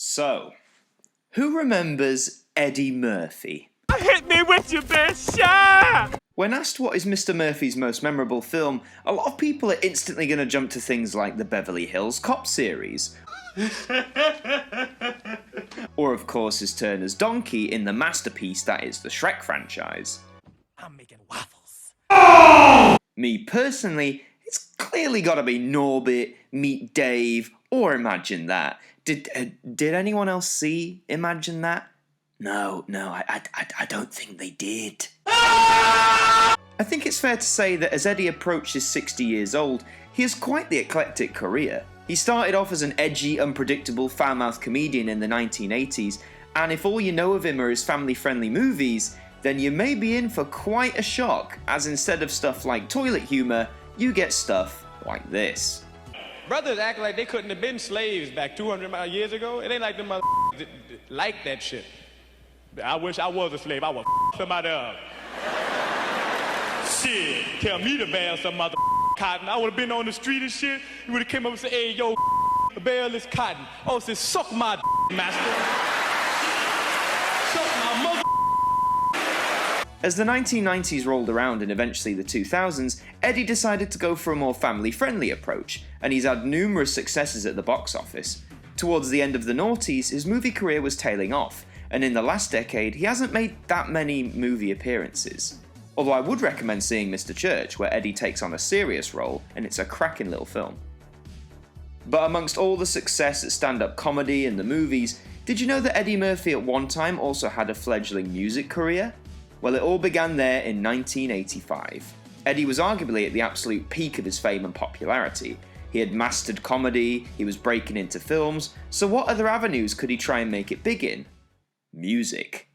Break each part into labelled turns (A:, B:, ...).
A: So, who remembers Eddie Murphy?
B: Hit me with your best shot!
A: When asked what is Mr. Murphy's most memorable film, a lot of people are instantly going to jump to things like the Beverly Hills Cop series. Or of course his turn as Donkey in the masterpiece that is the Shrek franchise.
B: I'm making waffles.
A: Me personally, it's clearly got to be Norbit, Meet Dave, or Imagine That. Did anyone else see Imagine That? No, I don't think they did. I think it's fair to say that as Eddie approaches 60 years old, he has quite the eclectic career. He started off as an edgy, unpredictable, foul-mouthed comedian in the 1980s, and if all you know of him are his family-friendly movies, then you may be in for quite a shock, as instead of stuff like toilet humour, you get stuff like this.
C: Brothers act like they couldn't have been slaves back 200 years ago. It ain't like them like that shit. I wish I was a slave. I would somebody up. Shit, tell me to bale some mother cotton. I would have been on the street and shit. You would have came up and said, hey, yo, bale this cotton. Oh, said, suck my master. Suck my mother.
A: As the 1990s rolled around and eventually the 2000s, Eddie decided to go for a more family-friendly approach, and he's had numerous successes at the box office. Towards the end of the noughties, his movie career was tailing off, and in the last decade, he hasn't made that many movie appearances. Although I would recommend seeing Mr. Church, where Eddie takes on a serious role, and it's a cracking little film. But amongst all the success at stand-up comedy and the movies, did you know that Eddie Murphy at one time also had a fledgling music career? Well, it all began there in 1985. Eddie was arguably at the absolute peak of his fame and popularity. He had mastered comedy, he was breaking into films, so what other avenues could he try and make it big in? Music.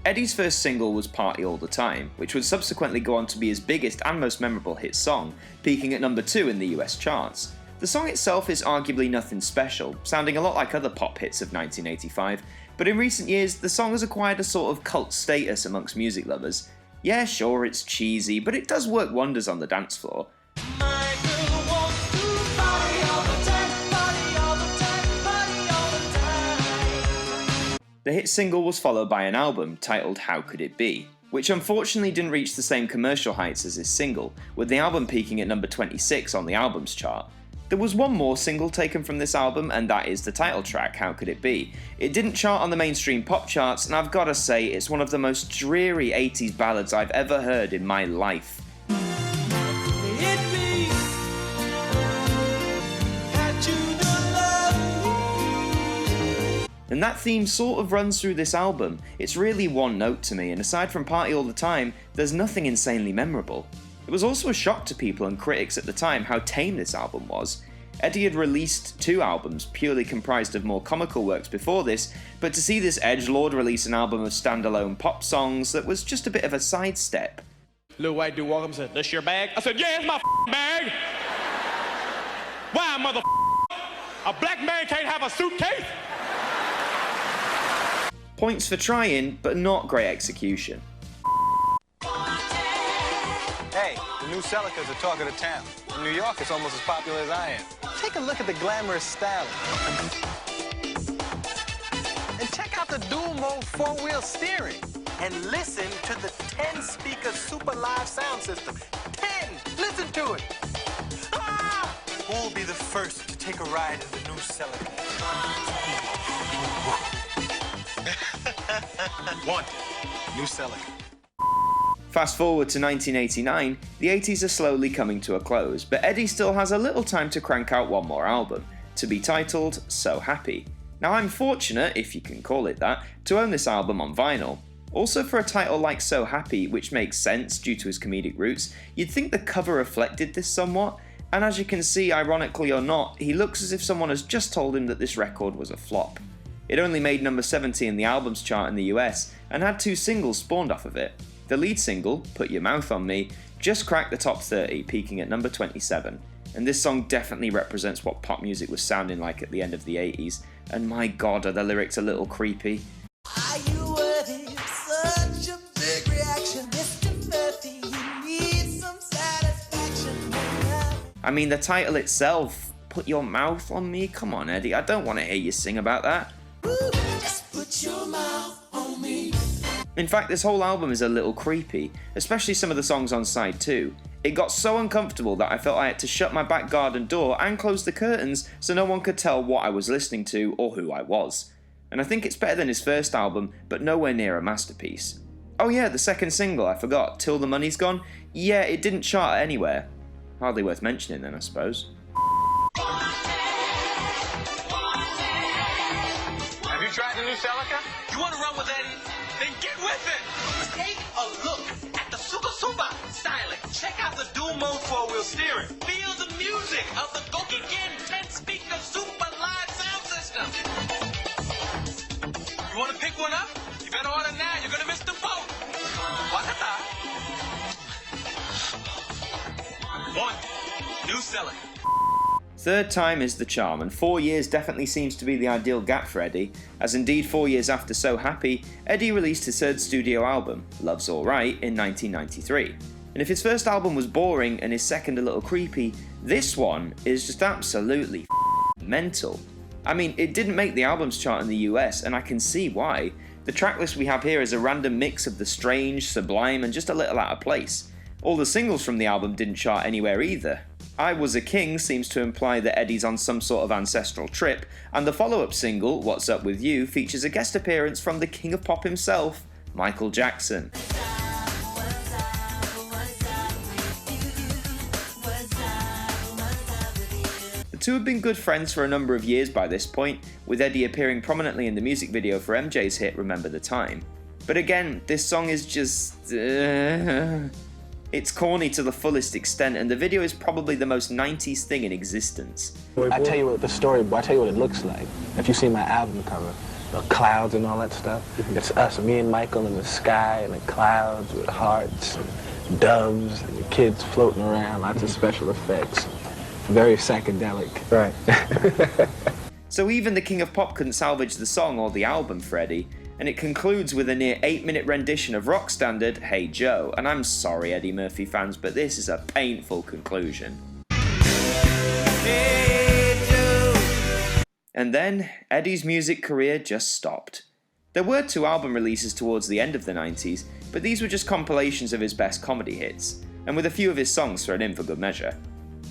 A: Eddie's first single was Party All the Time, which would subsequently go on to be his biggest and most memorable hit song, peaking at number 2 in the US charts. The song itself is arguably nothing special, sounding a lot like other pop hits of 1985, but in recent years the song has acquired a sort of cult status amongst music lovers. Yeah, sure, it's cheesy, but it does work wonders on the dance floor. The hit single was followed by an album titled How Could It Be, which unfortunately didn't reach the same commercial heights as his single, with the album peaking at number 26 on the albums chart. There was one more single taken from this album, and that is the title track, How Could It Be. It didn't chart on the mainstream pop charts, and I've gotta say, it's one of the most dreary 80s ballads I've ever heard in my life. And that theme sort of runs through this album. It's really one note to me, and aside from Party All the Time, there's nothing insanely memorable. It was also a shock to people and critics at the time how tame this album was. Eddie had released 2 albums purely comprised of more comical works before this, but to see this edgelord release an album of standalone pop songs that was just a bit of a sidestep.
C: Little white dude walked up and said, this your bag? I said, yeah, it's my bag. Why, mother? A black man can't have a suitcase?
A: Points for trying, but not great execution.
D: Hey, the new Celicas are talk of the town. In New York, it's almost as popular as I am. Take a look at the glamorous styling. And check out the dual-mode 4-wheel steering. And listen to the 10-speaker super live sound system. 10! Listen to it! Ah! Who will be the first to take a ride in the new Celica? Wanted. New Celica.
A: Fast forward to 1989, the 80s are slowly coming to a close, but Eddie still has a little time to crank out one more album, to be titled So Happy. Now I'm fortunate, if you can call it that, to own this album on vinyl. Also for a title like So Happy, which makes sense due to his comedic roots, you'd think the cover reflected this somewhat, and as you can see, ironically or not, he looks as if someone has just told him that this record was a flop. It only made number 70 in the albums chart in the US, and had 2 singles spawned off of it. The lead single, Put Your Mouth On Me, just cracked the top 30, peaking at number 27. And this song definitely represents what pop music was sounding like at the end of the 80s, and my god are the lyrics a little creepy.
E: Are you worthy of such a big reaction? Mr. Murphy, you need some satisfaction.
A: I mean, the title itself, Put Your Mouth on Me? Come on, Eddie, I don't want to hear you sing about that.
E: Just put your mouth on me.
A: In fact, this whole album is a little creepy, especially some of the songs on side 2. It got so uncomfortable that I felt I had to shut my back garden door and close the curtains so no one could tell what I was listening to or who I was. And I think it's better than his first album, but nowhere near a masterpiece. Oh yeah, the second single, I forgot, Till the Money's Gone? Yeah, it didn't chart anywhere. Hardly worth mentioning then, I suppose.
D: Have you tried the new Celica? You want to run with Eddie? Then get with it! Take a look at the Super Super styling. Check out the dual mode 4-wheel steering. Feel the music of the Gokigen 10-speaker Super Live sound system. You want to pick one up? You better order now. You're going to miss the boat. Wakata. One. New Celica.
A: Third time is the charm, and 4 years definitely seems to be the ideal gap for Eddie, as indeed 4 years after So Happy, Eddie released his third studio album, Love's Alright, in 1993. And if his first album was boring and his second a little creepy, this one is just absolutely mental. I mean, it didn't make the albums chart in the US, and I can see why. The tracklist we have here is a random mix of the strange, sublime, and just a little out of place. All the singles from the album didn't chart anywhere either. I Was a King seems to imply that Eddie's on some sort of ancestral trip, and the follow-up single, What's Up With You, features a guest appearance from the king of pop himself, Michael Jackson. The two have been good friends for a number of years by this point, with Eddie appearing prominently in the music video for MJ's hit Remember the Time. But again, this song is just... It's corny to the fullest extent, and the video is probably the most 90s thing in existence.
F: I tell you what the story, I tell you what it looks like. If you see my album cover, the clouds and all that stuff, it's us, me and Michael in the sky and the clouds with hearts and doves and the kids floating around, lots of special effects. Very psychedelic. Right.
A: So even the king of pop couldn't salvage the song or the album for Eddie, and it concludes with a near 8-minute rendition of rock standard Hey Joe, and I'm sorry Eddie Murphy fans, but this is a painful conclusion. Hey Joe. And then Eddie's music career just stopped. There were 2 album releases towards the end of the 90s, but these were just compilations of his best comedy hits, and with a few of his songs thrown in for good measure.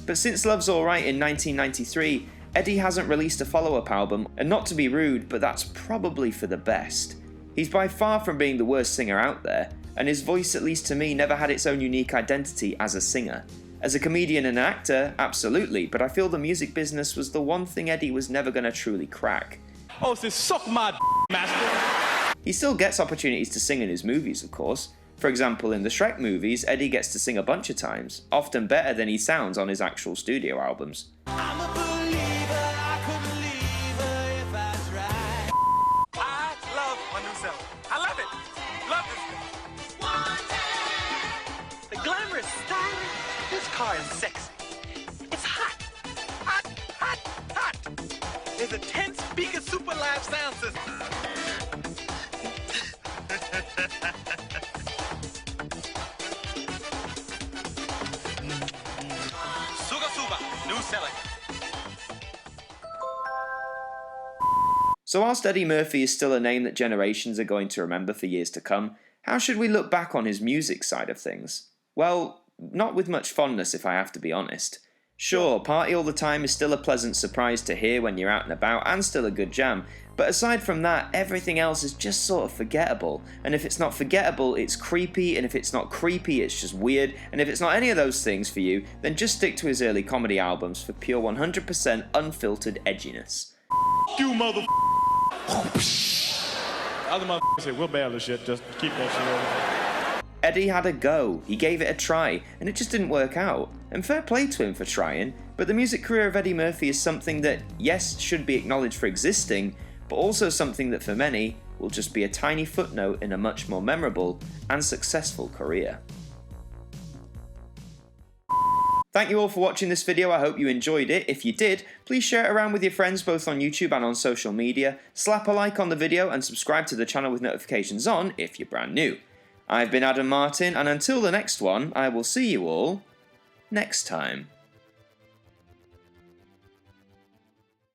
A: But since Love's Alright in 1993, Eddie hasn't released a follow-up album, and not to be rude, but that's probably for the best. He's by far from being the worst singer out there, and his voice, at least to me, never had its own unique identity as a singer. As a comedian and an actor, absolutely, but I feel the music business was the one thing Eddie was never going to truly crack.
C: Oh, so suck my master.
A: He still gets opportunities to sing in his movies, of course. For example, in the Shrek movies, Eddie gets to sing a bunch of times, often better than he sounds on his actual studio albums.
E: I'm a believer, I couldn't leave her if I tried.
D: I love my new Celica. I love it. Love this thing. The glamorous styling. This car is sexy. It's hot. Hot, hot, hot. There's a 10-speaker Super Live sound system. New Celica.
A: So whilst Eddie Murphy is still a name that generations are going to remember for years to come, how should we look back on his music side of things? Well, not with much fondness if I have to be honest. Sure, Party All the Time is still a pleasant surprise to hear when you're out and about, and still a good jam, but aside from that, everything else is just sort of forgettable, and if it's not forgettable, it's creepy, and if it's not creepy, it's just weird, and if it's not any of those things for you, then just stick to his early comedy albums for pure 100% unfiltered edginess.
C: You mother. Other motherfuckers say, we'll bail the shit, just keep that shit over.
A: Eddie had a go, he gave it a try, and it just didn't work out. And fair play to him for trying, but the music career of Eddie Murphy is something that, yes, should be acknowledged for existing, but also something that for many will just be a tiny footnote in a much more memorable and successful career. Thank you all for watching this video, I hope you enjoyed it. If you did, please share it around with your friends both on YouTube and on social media, slap a like on the video and subscribe to the channel with notifications on if you're brand new. I've been Martyn, and until the next one, I will see you all next time.